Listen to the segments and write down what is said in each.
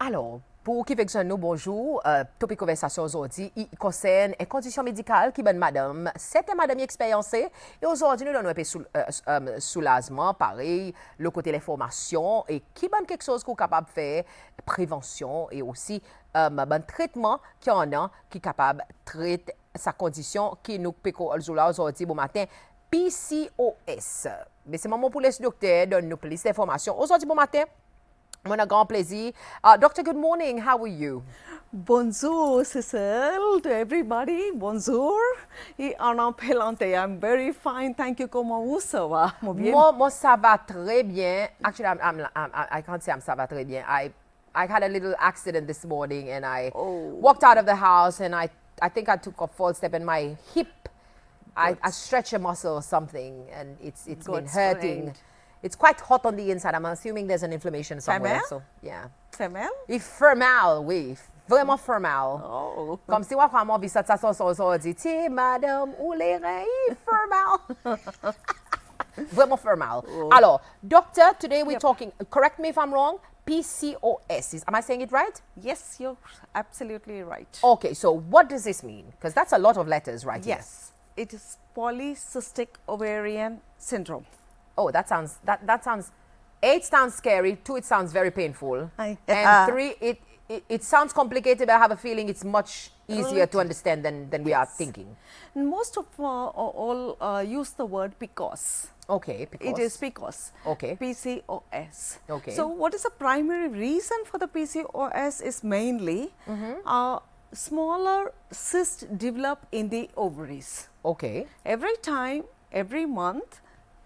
Alors, pour 𝐓𝐨𝐥𝐲𝐤 bonjour, Topik Konversasyon ozordi, konsern kondisyon medikal ki ban madam, c'était madame expérience et aujourd'hui nous donnons un peu soulagement, pareil, le côté les formations et qui ban quelque chose qu'on est capable de faire, prévention et aussi ban traitement qui en a, qui est capable de traiter sa condition qui nous peut aujourd'hui bon matin, PCOS. Mais c'est moment pour les docteurs de nous plus d'informations. Aujourd'hui bon matin, on a un grand plaisir. Doctor, good morning. How are you? Bonjour, Cecile, to everybody. Bonjour. Et en appelante, I'm very fine. Thank you. Comment vous ça va? Moi, ça va très bien. Actually, I can't say ça va très bien. I had a little accident this morning and I walked out of the house and I think I took a false step and my hip, I stretched a muscle or something and it's been hurting. Strange. It's quite hot on the inside. I'm assuming there's an inflammation somewhere. Femelle? So, yeah. Femelle? Et fermal, oui. Vraiment fermal. Oh. Comme si on vraiment vu ça dit, tiens, madame, ou les reins, fermal. Vraiment fermal. Oh. Alors, doctor, today we're talking, correct me if I'm wrong, PCOS. Am I saying it right? Yes, you're absolutely right. Okay, so what does this mean? Because that's a lot of letters right here. Yes, it is polycystic ovarian syndrome. Oh, that sounds, it sounds scary, 2, it sounds very painful, and 3, it sounds complicated, but I have a feeling it's much easier to understand than we are thinking. Most of all use the word PCOS. Okay, PCOS. It is PCOS. Okay. PCOS. Okay. So what is the primary reason for the PCOS is mainly smaller cysts develop in the ovaries. Okay. Every month,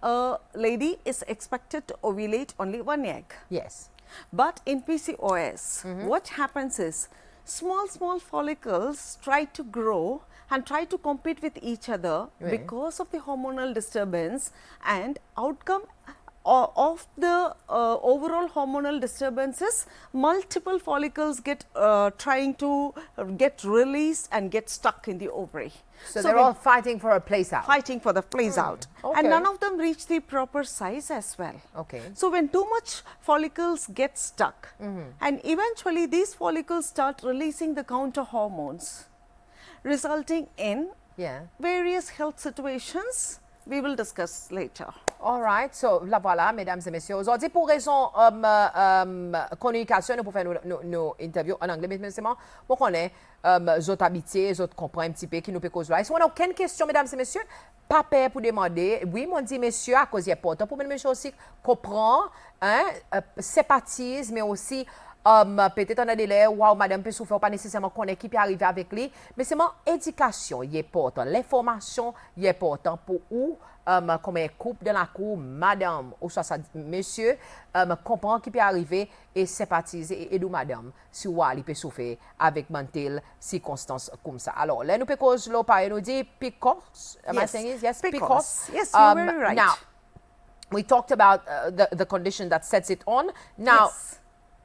a lady is expected to ovulate only 1 egg. Yes. But in PCOS, what happens is small follicles try to grow and try to compete with each other because of the hormonal disturbance, and outcome of the overall hormonal disturbances, multiple follicles get trying to get released and get stuck in the ovary. So they're all fighting for a place out. Fighting for the place out. Okay. And none of them reach the proper size as well. Okay. So when too much follicles get stuck, and eventually these follicles start releasing the counter hormones, resulting in various health situations we will discuss later. All right, so la voilà, mesdames et messieurs. Aujourd'hui, pour raison communication, nous pouvons faire nos interviews en anglais, mais c'est pour qu'on ait autres habitués, autres comprennent un petit peu qui nous peut causer là. Si on n'a aucune question, mesdames et messieurs, pas peur pour demander. Oui, mon dit monsieur, à cause il est important pour monsieur aussi comprendre, sympathise, mais aussi peut-être on a des lèvres, wow, madame peut souffrir, pas nécessairement connaître qui peut arriver avec lui, mais c'est mon éducation, il est important, l'information, il est important pour vous, comme un couple dans la cour, madame, ou soit ça, monsieur, comprendre qui peut arriver et sympathiser et aider madame, si vous il peut souffrir avec mentale circonstances comme ça. Alors, là, nous peut cause l'eau par nous dit PCOS, am I saying it? Yes, PCOS. Yes, you're very right. Now, we talked about the condition that sets it on. Now,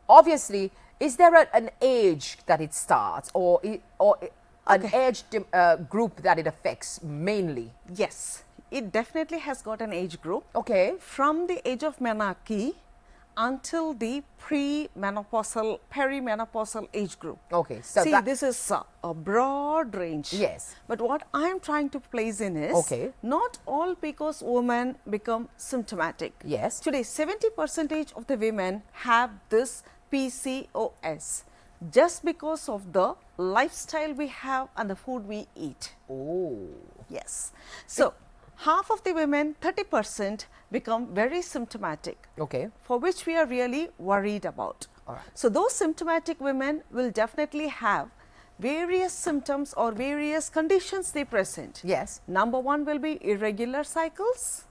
obviously, is there an age that it starts or an age group that it affects mainly? Yes, it definitely has got an age group. Okay. From the age of menarche until the premenopausal, perimenopausal age group. Okay. So see, this is a broad range. Yes. But what I am trying to place in is not all PCOS women become symptomatic. Yes. Today, 70% of the women have this PCOS just because of the lifestyle we have and the food we eat. Oh. Yes. So, half of the women, 30%, become very symptomatic. Okay. For which we are really worried about. All right. So, those symptomatic women will definitely have various symptoms or various conditions they present. Yes. Number 1 will be irregular cycles.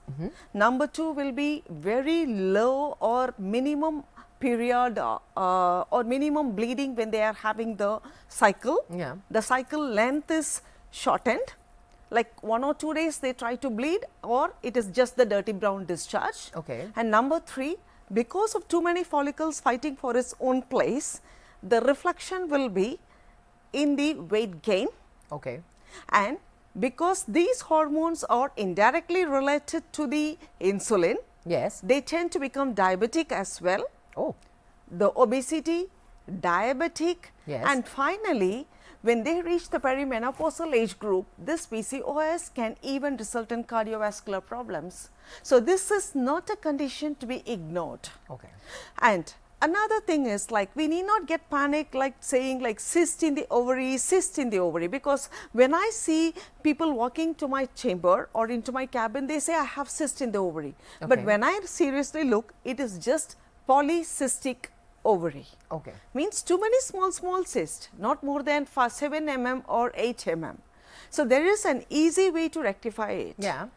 Number 2 will be very low or minimum period or minimum bleeding when they are having the cycle. Yeah. The cycle length is shortened, like 1 or 2 days they try to bleed, or it is just the dirty brown discharge. Okay. And number 3, because of too many follicles fighting for its own place, the reflection will be in the weight gain. Okay. And because these hormones are indirectly related to the insulin, Yes. they tend to become diabetic as well. Oh. The obesity diabetic, Yes. and finally, when they reach the perimenopausal age group, this PCOS can even result in cardiovascular problems. So, this is not a condition to be ignored. Okay. And another thing is, like, we need not get panic like saying like cyst in the ovary, because when I see people walking to my chamber or into my cabin, they say I have cyst in the ovary. Okay. But when I seriously look, it is just polycystic ovary. Okay. Means too many small cysts, not more than 7 mm or 8 mm. So, there is an easy way to rectify it. Yeah.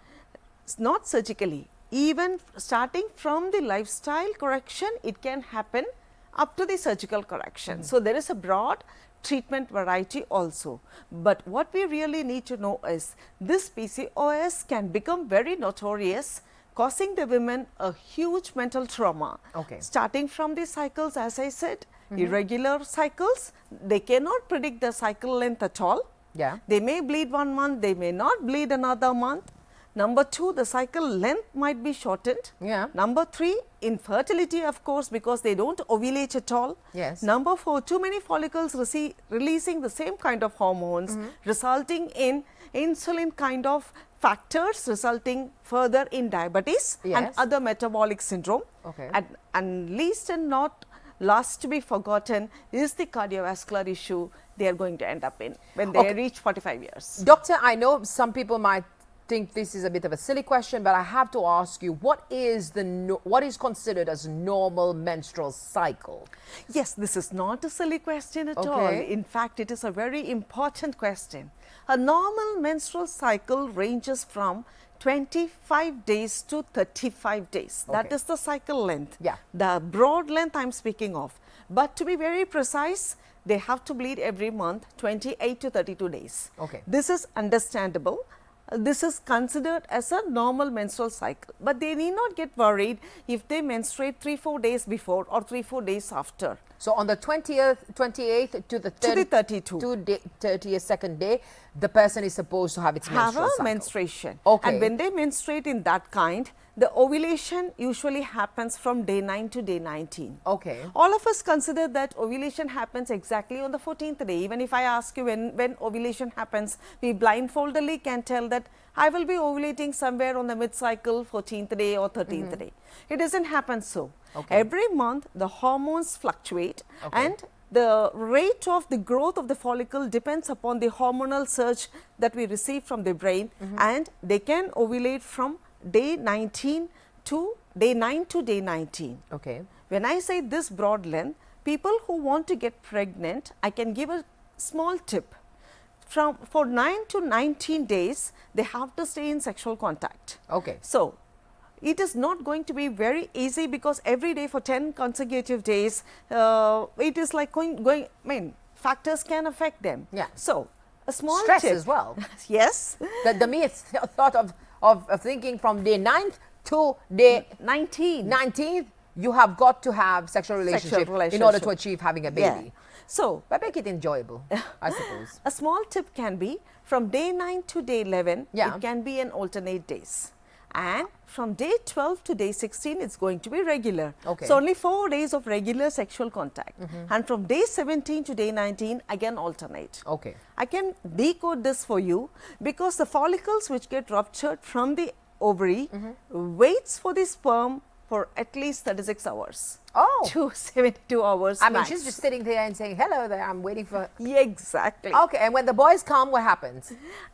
It's not surgically, even starting from the lifestyle correction, it can happen up to the surgical correction. So, there is a broad treatment variety also. But what we really need to know is this PCOS can become very notorious, causing the women a huge mental trauma. Okay. Starting from the cycles, as I said, irregular cycles, they cannot predict the cycle length at all. Yeah. They may bleed 1 month, they may not bleed another month. Number 2, the cycle length might be shortened. Yeah. Number 3, infertility, of course, because they don't ovulate at all. Yes. Number 4, too many follicles releasing the same kind of hormones, resulting in insulin kind of factors, resulting further in diabetes and Yes. other metabolic syndrome. Okay. And least and not last to be forgotten is the cardiovascular issue they are going to end up in when they reach 45 years. Doctor, I know some people might think this is a bit of a silly question, but I have to ask you, what is considered as normal menstrual cycle? Yes, this is not a silly question at all. In fact, it is a very important question. A normal menstrual cycle ranges from 25 days to 35 days. That Okay. is the cycle length. Yeah. The broad length I am speaking of. But to be very precise, they have to bleed every month 28 to 32 days. Okay. This is understandable. This is considered as a normal menstrual cycle, but they need not get worried if they menstruate 3-4 days before or 3-4 days after. So on the 28th to the 32nd day, the person is supposed to have its menstrual cycle. Menstruation. Okay. And when they menstruate in that kind, the ovulation usually happens from day 9 to day 19. Okay. All of us consider that ovulation happens exactly on the 14th day. Even if I ask you when ovulation happens, we blindfoldedly can tell that I will be ovulating somewhere on the mid-cycle 14th day or 13th day. It doesn't happen so. Okay. Every month the hormones fluctuate and the rate of the growth of the follicle depends upon the hormonal surge that we receive from the brain, and they can ovulate from day 19 to day 9 to day 19. Okay. When I say this broad length, people who want to get pregnant, I can give a small tip. For 9 to 19 days, they have to stay in sexual contact. Okay. So, it is not going to be very easy because every day for 10 consecutive days, it is like factors can affect them. Yeah. So, a small Stress tip. as well. Yes. The myth thought of thinking from day 9th to day 19th, you have got to have sexual relationship in order to achieve having a baby. Yeah. So, but make it enjoyable, I suppose. A small tip can be from day 9 to day 11, Yeah. it can be an alternate days. And from day 12 to day 16, it's going to be regular. Okay. So, only 4 days of regular sexual contact. And from day 17 to day 19, again alternate. Okay. I can decode this for you because the follicles which get ruptured from the ovary waits for the sperm for at least 36 hours. Oh. To 72 hours I mean, max. she's just sitting there and saying, hello there, I'm waiting for... Exactly. Okay, and when the boys come, what happens?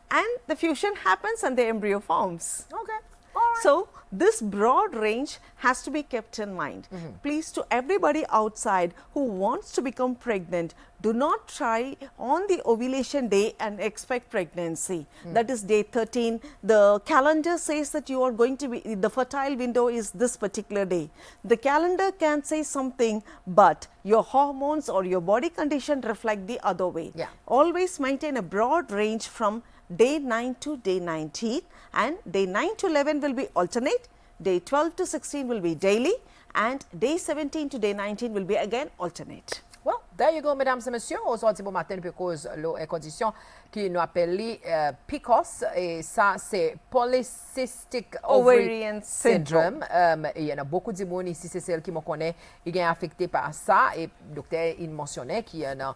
And the fusion happens and the embryo forms. Okay. All right. So, this broad range has to be kept in mind. Please, to everybody outside who wants to become pregnant, do not try on the ovulation day and expect pregnancy. That is day 13. The calendar says that you are going to be, the fertile window is this particular day. The calendar can say something, but your hormones or your body condition reflect the other way. Yeah. Always maintain a broad range from day 9 to day 19, and day 9 to 11 will be alternate, day 12 to 16 will be daily, and day 17 to day 19 will be again alternate. Well, There you go, mesdames et messieurs. Aujourd'hui, bon matin, nous cause une condition qui nous appelle PCOS. Et ça, c'est Polycystic Ovary Syndrome. Il y en a beaucoup de monde ici, c'est celle qui me connaît, il est affecté par ça. Et le docteur, il mentionnait qu'il y a une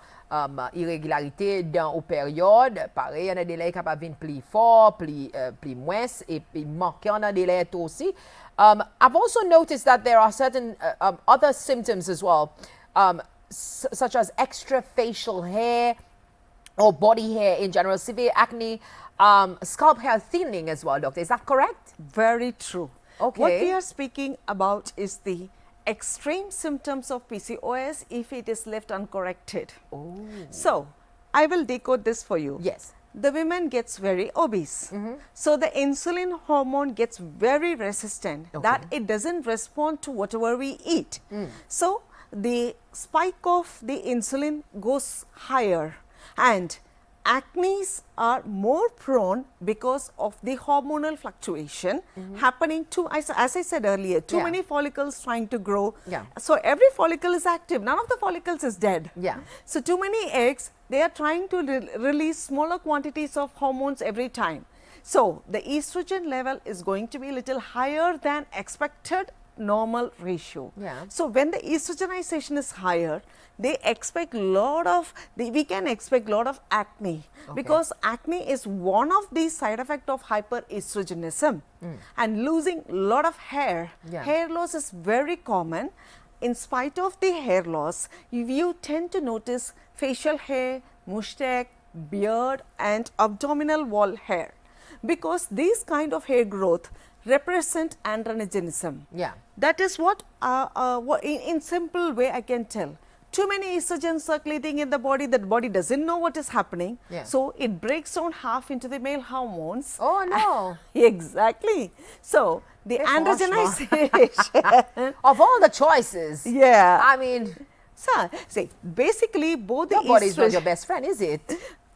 irrégularité dans la période. Pareil, il y a des délais capables de plus fort, plus moins, et puis manquer en a délai aussi. I've also noticed that there are certain other symptoms as well. Such as extra facial hair or body hair in general, severe acne, scalp hair thinning as well, doctor. Is that correct? Very true. Okay. What we are speaking about is the extreme symptoms of PCOS if it is left uncorrected. Oh. So, I will decode this for you. Yes. The woman gets very obese. So, the insulin hormone gets very resistant, that it doesn't respond to whatever we eat. So, the spike of the insulin goes higher, and acnes are more prone because of the hormonal fluctuation happening to, as I said earlier, too many follicles trying to grow. So, every follicle is active, none of the follicles is dead. So, too many eggs, they are trying to release smaller quantities of hormones every time. So, the estrogen level is going to be a little higher than expected normal ratio. So, when the estrogenization is higher, they expect we can expect lot of acne, because acne is one of the side effects of hyperestrogenism and losing lot of hair. Hair loss is very common. In spite of the hair loss, you tend to notice facial hair, mustache, beard and abdominal wall hair, because these kind of hair growth represent androgenism. That is what in simple way I can tell. Too many estrogens circulating in the body, that body doesn't know what is happening. So, it breaks down half into the male hormones. Oh no. Exactly. So, the androgenization of all the choices. I mean, so, see, basically both the your body is not your best friend, is it?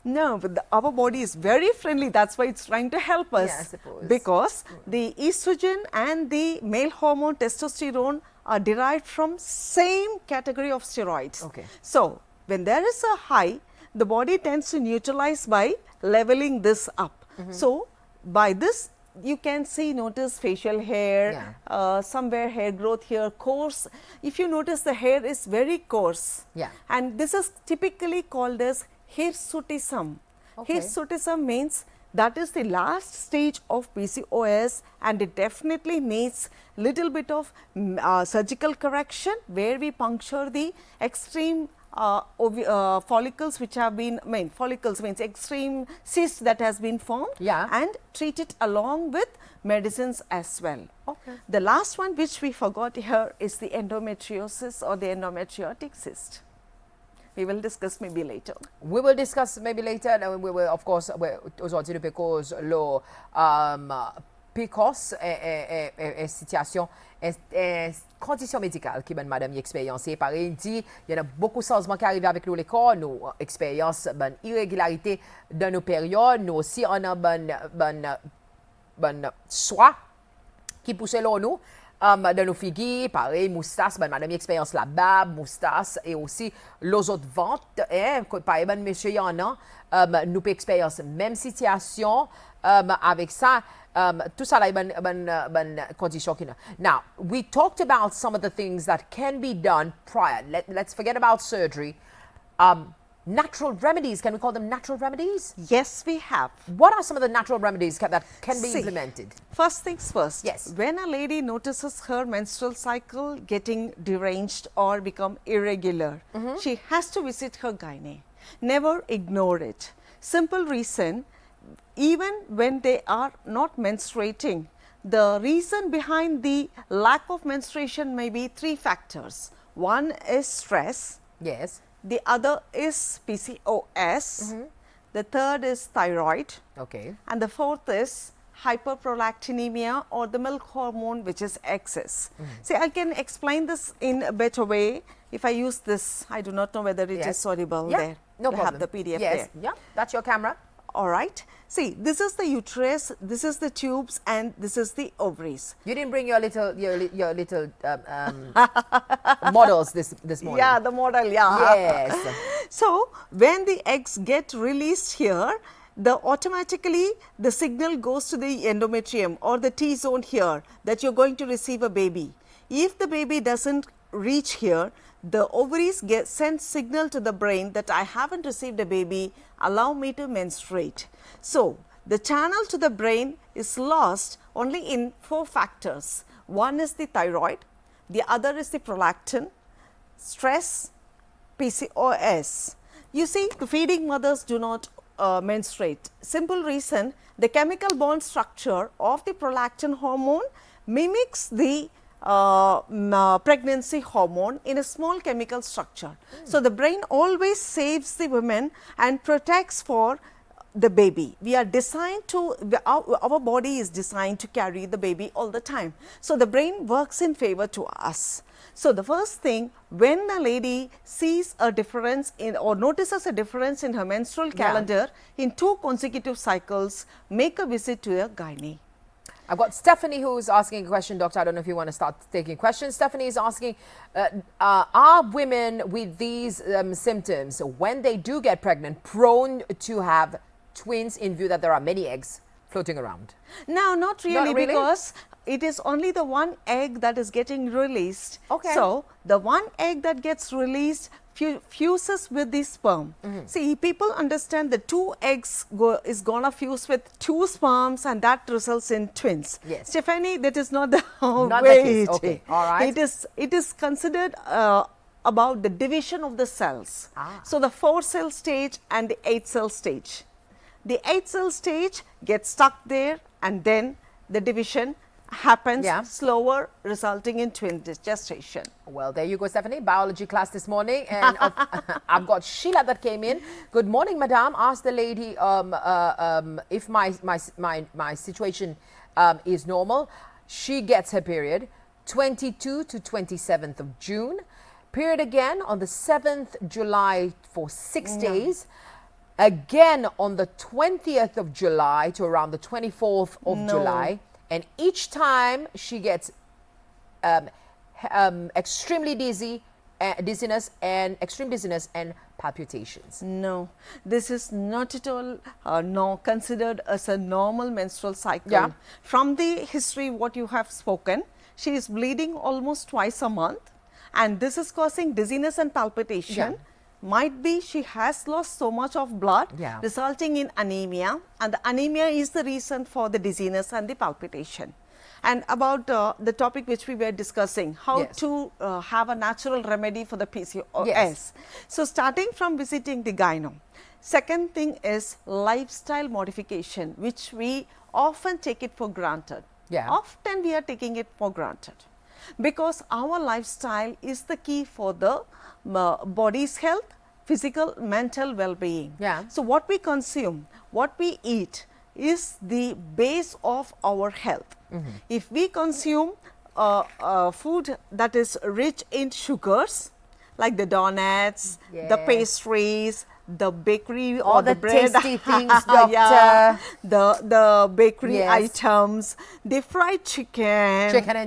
No, but our body is very friendly. That's why it's trying to help us. I suppose. Because the estrogen and the male hormone testosterone are derived from same category of steroids. So, when there is a high, the body tends to neutralize by leveling this up. So, by this you can notice facial hair, somewhere hair growth here, coarse. If you notice, the hair is very coarse. And this is typically called as hirsutism. Hirsutism means that is the last stage of PCOS, and it definitely needs little bit of surgical correction, where we puncture the extreme follicles which have been, follicles means extreme cyst that has been formed, and treat it along with medicines as well. The last one which we forgot here is the endometriosis or the endometriotic cyst. We will discuss maybe later. We will discuss maybe later, and we will, of course, aujourd'hui nous cause le PCOS situation, condition médicale qui ben madame y expérience. Pareil dit, il y a beaucoup de changements qui arrivent avec nous l'école, nous expérience ben irrégularité dans nos périodes, nous aussi on a ben soie qui pousse là nous. Dans nos figues, pareil, moustache, ben, madame, expérience la barbe, moustache, et aussi les autres ventes, pareil, ben, monsieur, il y en a, nous pouvons expérience même situation, avec ça, tout ça, là, ben, condition qu'il y a. Now, we talked about some of the things that can be done prior. Let's forget about surgery. Natural remedies, can we call them natural remedies? Yes, we have. What are some of the natural remedies that can be implemented? First things first. Yes. When a lady notices her menstrual cycle getting deranged or become irregular, she has to visit her gynae. Never ignore it. Simple reason, even when they are not menstruating, the reason behind the lack of menstruation may be 3 factors. One is stress. Yes. The other is PCOS, the third is thyroid, and the fourth is hyperprolactinemia or the milk hormone which is excess. See, I can explain this in a better way if I use this. I do not know whether it is audible there. No problem. Have the PDF there. Yeah, that's your camera. All right. See, this is the uterus, this is the tubes, and this is the ovaries. You didn't bring your little models this morning. Yeah, the model, yeah. Yes. So, when the eggs get released here, automatically the signal goes to the endometrium or the T zone here that you're going to receive a baby. If the baby doesn't reach here, the ovaries send signal to the brain that I haven't received a baby, allow me to menstruate. So, the channel to the brain is lost only in 4 factors. One is the thyroid, the other is the prolactin, stress, PCOS. You see, the feeding mothers do not menstruate. Simple reason, the chemical bond structure of the prolactin hormone mimics the pregnancy hormone in a small chemical structure. So, the brain always saves the women and protects for the baby. We are designed to, our body is designed to carry the baby all the time. So, the brain works in favor to us. So, the first thing, when a lady sees a difference in or notices a difference in her menstrual calendar in 2 consecutive cycles, make a visit to a gynae. I've got Stephanie who's asking a question, Doctor. I don't know if you want to start taking questions. Stephanie is asking, are women with these symptoms, when they do get pregnant, prone to have twins in view that there are many eggs floating around? No, not really, because it is only the one egg that is getting released. Okay. So, the one egg that gets released fuses with the sperm. See, people understand the 2 eggs is gonna fuse with 2 sperms and that results in twins. Yes. Stephanie, that is not the Not way the case. Okay. All right. It is considered about the division of the cells. So, the 4-cell stage and the 8-cell stage. The 8-cell stage gets stuck there and then the division happens slower, resulting in twin gestation. Well, there you go, Stephanie. Biology class this morning, and I've got Sheila that came in. Good morning, madam. Ask the lady if my situation is normal. She gets her period 22 to 27th of June. Period again on the 7th July for 6 days. Again on the 20th of July to around the 24th of July. And each time she gets extremely dizziness and palpitations. No, this is not at all considered as a normal menstrual cycle. From the history what you have spoken, she is bleeding almost twice a month and this is causing dizziness and palpitation. Might be she has lost so much of blood resulting in anemia, and the anemia is the reason for the dizziness and the palpitation. And about the topic which we were discussing, how to have a natural remedy for the PCOS. So, starting from visiting the gyno. Second thing is lifestyle modification, which we often take it for granted. Often we are taking it for granted because our lifestyle is the key for the body's health, physical, mental well-being. So, what we consume, what we eat is the base of our health. If we consume food that is rich in sugars, like the donuts, the pastries, the bakery all or the bread, tasty things, doctor. the bakery items, the fried chicken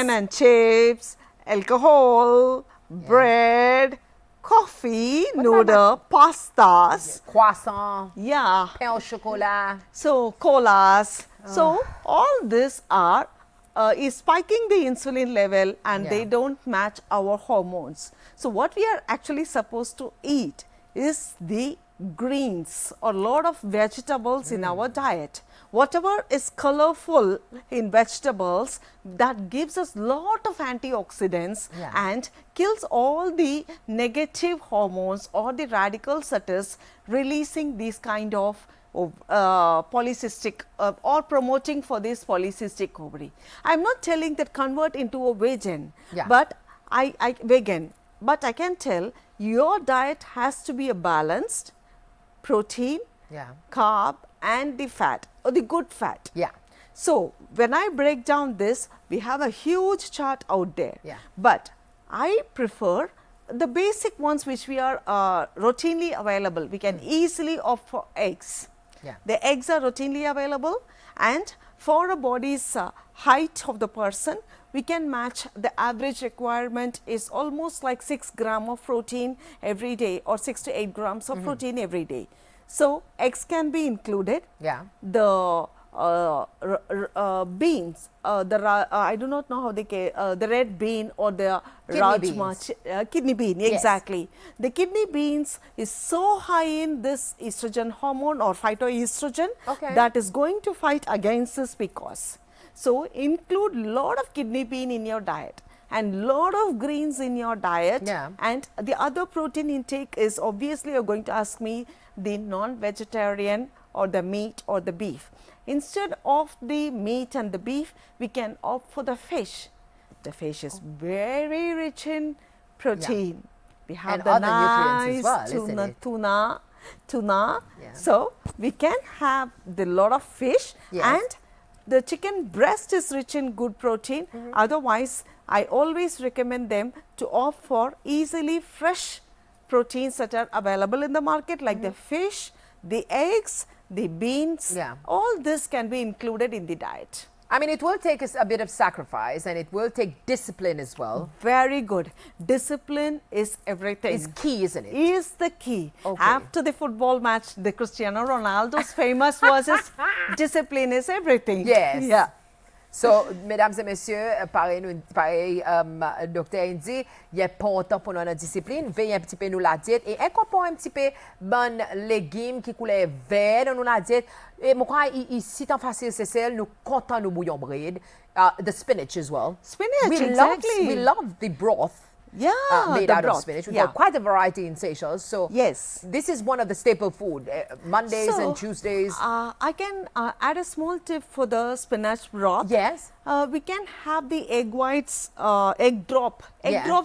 and chips, alcohol, bread, coffee, noodle, pastas, croissant, pain au chocolat. So colas. So all this are is spiking the insulin level and they don't match our hormones. So what we are actually supposed to eat is the greens or lot of vegetables in our diet. Whatever is colorful in vegetables, that gives us lot of antioxidants and kills all the negative hormones or the radicals that is releasing these kind of polycystic or promoting for this polycystic ovary. I am not telling that convert into a vegan, but but I can tell your diet has to be a balanced protein, carb and the fat or the good fat. So, when I break down this, we have a huge chart out there, but I prefer the basic ones which we are routinely available. We can easily opt for eggs. Yeah. The eggs are routinely available, and for a body's height of the person, we can match the average requirement is almost like 6 gram of protein every day, or 6 to 8 grams of protein every day. So, eggs can be included. Yeah. The beans, I do not know how they the red bean or the rajma, kidney bean, exactly. Yes. The kidney beans is so high in this estrogen hormone or phytoestrogen that is going to fight against this PCOS. So, include lot of kidney bean in your diet and lot of greens in your diet. Yeah. And the other protein intake is, obviously you are going to ask me, the non-vegetarian or the meat or the beef. Instead of the meat and the beef, we can opt for the fish. The fish is very rich in protein. We have and the other nice nutrients as well, tuna. Yeah. So, we can have the lot of fish. Yes. And the chicken breast is rich in good protein. Otherwise, I always recommend them to opt for easily fresh proteins that are available in the market, like the fish, the eggs, the beans. Yeah. All this can be included in the diet. I mean, it will take us a bit of sacrifice, and it will take discipline as well. Very good. Discipline is everything. It's key, isn't it? Is the key. Okay. After the football match, the Cristiano Ronaldo's famous was his discipline is everything. Yes. Yeah. So, mesdames et messieurs, pareil, docteur Indy, il est important pour nous la discipline, veiller un petit peu nous la diète et incorporer un petit peu bon légumes qui coulent vert dans nous la diète. Et moi, ici, tant facile, c'est celle, nous comptons nous bouillon bread, the spinach as well. Spinach, exactly. We love the broth. Yeah, made the out broth. of spinach. We Yeah. got quite a variety in Seychelles. So yes, this is one of the staple food. Mondays and Tuesdays. I can add a small tip for the spinach broth. Yes. We can have the egg whites, egg drop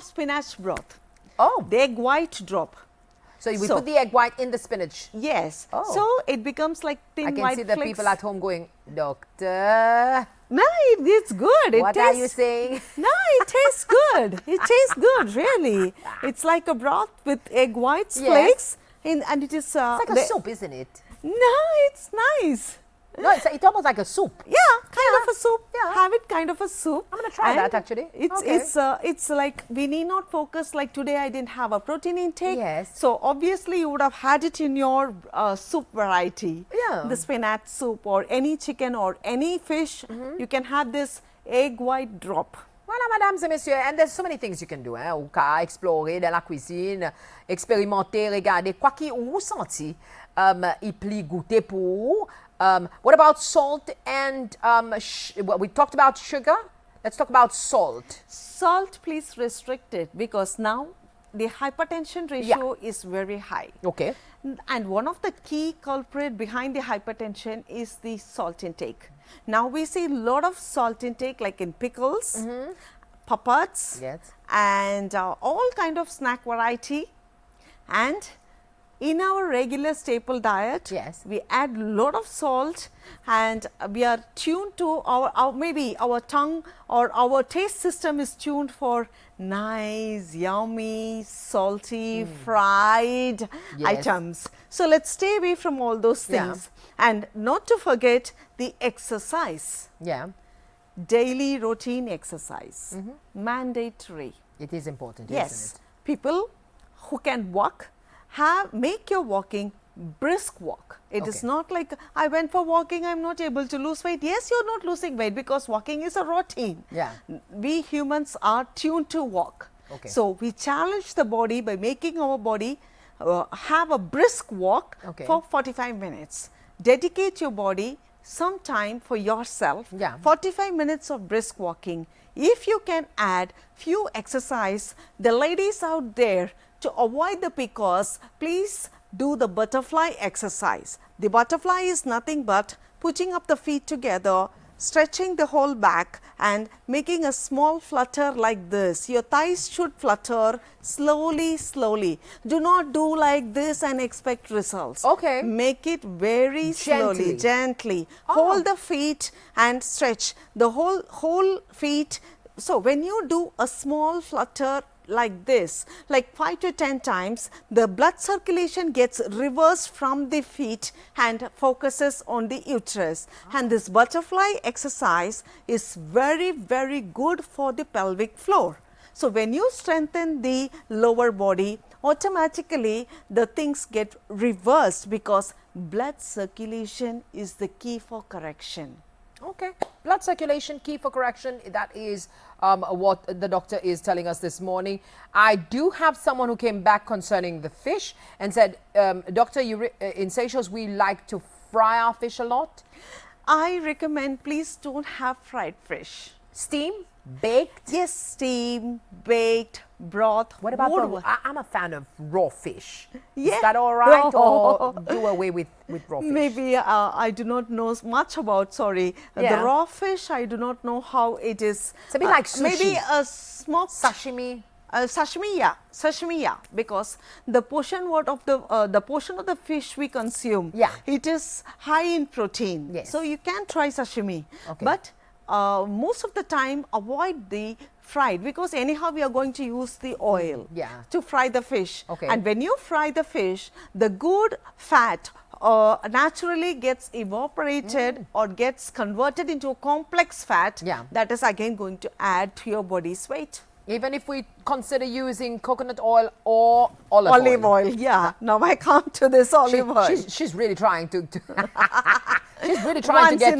spinach broth. Oh. The egg white drop. So we put the egg white in the spinach. Yes. Oh. So it becomes like thin white flakes. I can see the people at home going, Doctor. No, it's good. What are you saying? No, it tastes good. It tastes good, really. It's like a broth with egg whites, flakes, and it is. It's like a soup, isn't it? No, it's nice. No, it's almost like a soup. Yeah, kind of a soup. Yeah. Have it kind of a soup. I'm going to try that actually. It's like we need not focus like today I didn't have a protein intake. Yes. So obviously you would have had it in your soup variety. Yeah. The spinach soup or any chicken or any fish. You can have this egg white drop. Voilà, mesdames et messieurs, and there's so many things you can do. Hein? Ou qu'à explorer dans la cuisine, expérimenter, regarder quoi qui ou senti, il pli goûter pour. What about salt and we talked about sugar? Let's talk about salt. Salt, please restrict it because now the hypertension ratio is very high. Okay. And one of the key culprit behind the hypertension is the salt intake. Now we see a lot of salt intake like in pickles, papads, and all kind of snack variety. And in our regular staple diet, we add a lot of salt and we are tuned to maybe our tongue or our taste system is tuned for nice, yummy, salty, fried items. So let's stay away from all those things. And not to forget the exercise. Yeah. Daily routine exercise. Mandatory. It is important, yes. isn't it? People who can walk, make your walking brisk walk. It is not like I went for walking, I'm not able to lose weight. Yes, you're not losing weight because walking is a routine. Yeah. We humans are tuned to walk. Okay. So we challenge the body by making our body have a brisk walk for 45 minutes. Dedicate your body some time for yourself. 45 minutes of brisk walking. If you can add few exercise, the ladies out there, to avoid the PCOS, please do the butterfly exercise. The butterfly is nothing but putting up the feet together, stretching the whole back and making a small flutter like this. Your thighs should flutter slowly, slowly. Do not do like this and expect results. Okay. Make it very slowly, gently. Hold the feet and stretch the whole feet. So when you do a small flutter like this, like 5 to 10 times, the blood circulation gets reversed from the feet and focuses on the uterus. And this butterfly exercise is very, very good for the pelvic floor. So, when you strengthen the lower body, automatically the things get reversed, because blood circulation is the key for correction. Okay, blood circulation, key for correction. That is what the doctor is telling us this morning. I do have someone who came back concerning the fish and said, Doctor, in Seychelles, we like to fry our fish a lot. I recommend, please don't have fried fish. Steam, baked? Yes, steam, baked, broth. What about I'm a fan of raw fish. Yeah. Is that all right, or do away with raw fish? Maybe I do not know much about, the raw fish. I do not know how it is. It's a bit like sushi. Maybe a smoked sashimi. Sashimi, yeah, because the portion of the fish we consume, it is high in protein. Yes. So you can try sashimi, okay. But most of the time avoid the fried, because anyhow we are going to use the oil to fry the fish. Okay. And when you fry the fish, the good fat naturally gets evaporated or gets converted into a complex fat that is again going to add to your body's weight. Even if we consider using coconut oil or olive oil. Yeah. Now I come to this olive oil. She's really trying to she's really trying to get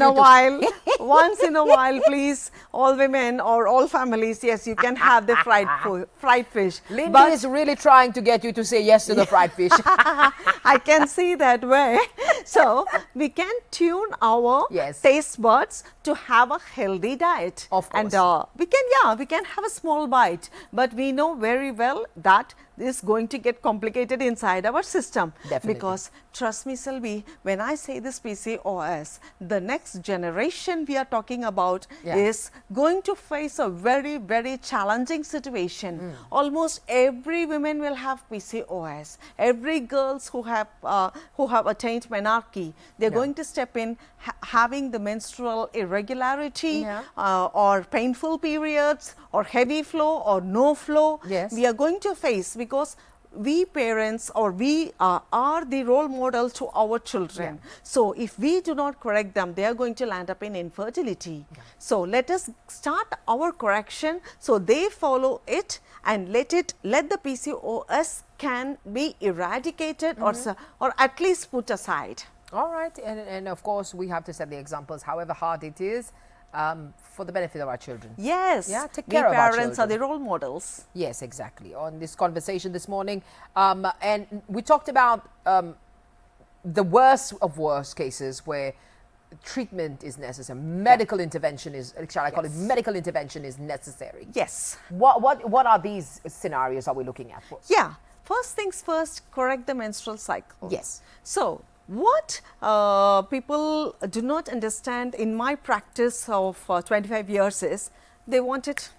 once in a while, please, all women or all families, yes, you can have the fried fish. Lindy is really trying to get you to say yes to the fried fish. I can see that way. So we can tune our taste buds to have a healthy diet. Of course. And we can have a small bite, but we know very well that this is going to get complicated inside our system. Definitely. Because trust me, Selvi, when I say this PCOS, the next generation we are talking about is going to face a very, very challenging situation. Almost every woman will have PCOS. Every girls who have attained menarche, they're going to step in having the menstrual irregularity or painful periods or heavy flow or no flow. Yes. We are going to face, because we parents or we are the role model to our children. So if we do not correct them, they are going to land up in infertility. So let us start our correction so they follow it, and let the PCOS can be eradicated or at least put aside. All right, and of course we have to set the examples, however hard it is, for the benefit of our children. Yes, take care of our children. Parents are the role models. Yes, exactly. On this conversation this morning, and we talked about the worst of worst cases where treatment is necessary, medical intervention is, shall I call it, medical intervention is necessary. Yes. What are these scenarios are we looking at? Yeah. First things first, correct the menstrual cycle. Yes. So what people do not understand in my practice of 25 years is they want it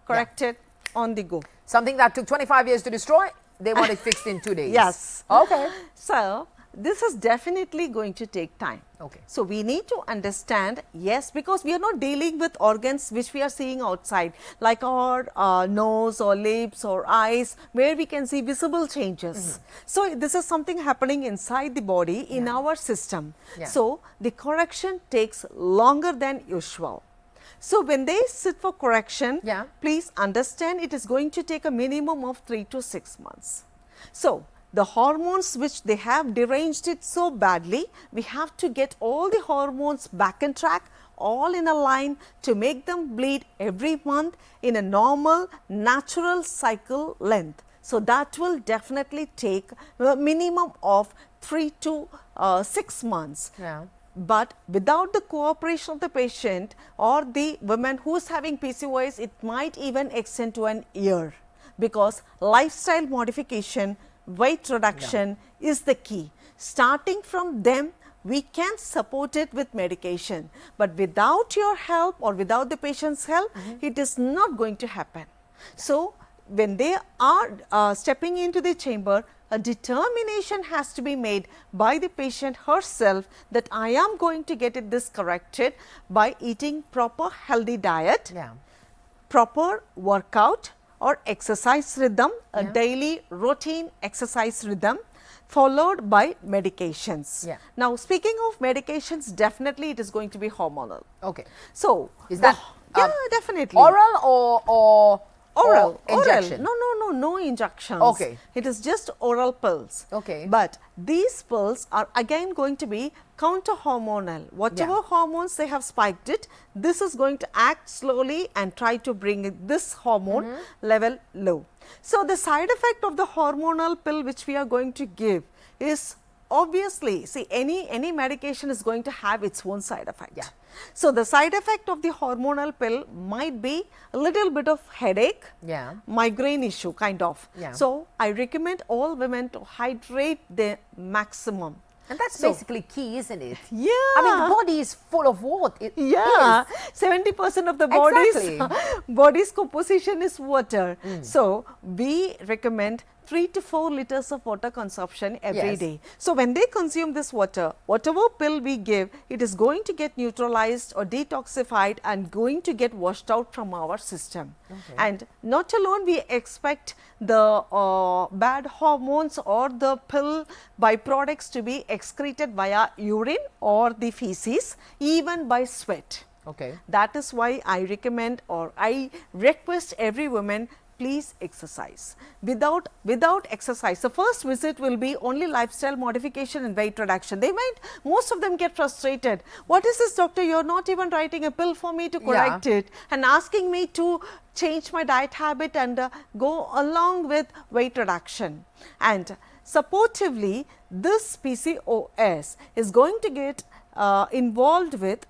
corrected on the go. Something that took 25 years to destroy, they want it fixed in 2 days. Yes. Okay. So this is definitely going to take time. Okay. So we need to understand, yes, because we are not dealing with organs which we are seeing outside, like our nose or lips or eyes, where we can see visible changes. So this is something happening inside the body in our system. So the correction takes longer than usual. So when they sit for correction, please understand it is going to take a minimum of 3 to 6 months. So the hormones which they have deranged it so badly, we have to get all the hormones back on track, all in a line, to make them bleed every month in a normal natural cycle length. So that will definitely take a minimum of 3 to 6 months. But without the cooperation of the patient or the woman who is having PCOS, it might even extend to an year, because lifestyle modification, weight reduction is the key. Starting from them, we can support it with medication, but without your help or without the patient's help, it is not going to happen. So when they are stepping into the chamber, a determination has to be made by the patient herself that I am going to get this corrected by eating proper healthy diet, proper workout, or exercise rhythm, a daily routine exercise rhythm, followed by medications. Yeah. Now, speaking of medications, definitely it is going to be hormonal. Okay. So, Is that yeah, definitely. oral or Oral, injection? no injections. Okay. It is just oral pills. Okay. But these pills are again going to be counter hormonal. Whatever hormones they have spiked it, this is going to act slowly and try to bring this hormone level low. So, the side effect of the hormonal pill which we are going to give is obviously, see, any medication is going to have its own side effect. Yeah. So, the side effect of the hormonal pill might be a little bit of headache, migraine issue kind of. So, I recommend all women to hydrate the maximum. And that's basically key, isn't it? Yeah. I mean, the body is full of water. It is. 70% of the body's composition is water. So, we recommend 3 to 4 liters of water consumption every day. So, when they consume this water, whatever pill we give, it is going to get neutralized or detoxified and going to get washed out from our system. And not alone we expect the bad hormones or the pill byproducts to be excreted via urine or the feces, even by sweat. Okay. That is why I recommend or I request every woman, please exercise. Without exercise, the first visit will be only lifestyle modification and weight reduction. Most of them get frustrated. What is this, doctor? You are not even writing a pill for me to correct it and asking me to change my diet habit and go along with weight reduction. And supportively, this PCOS is going to get involved with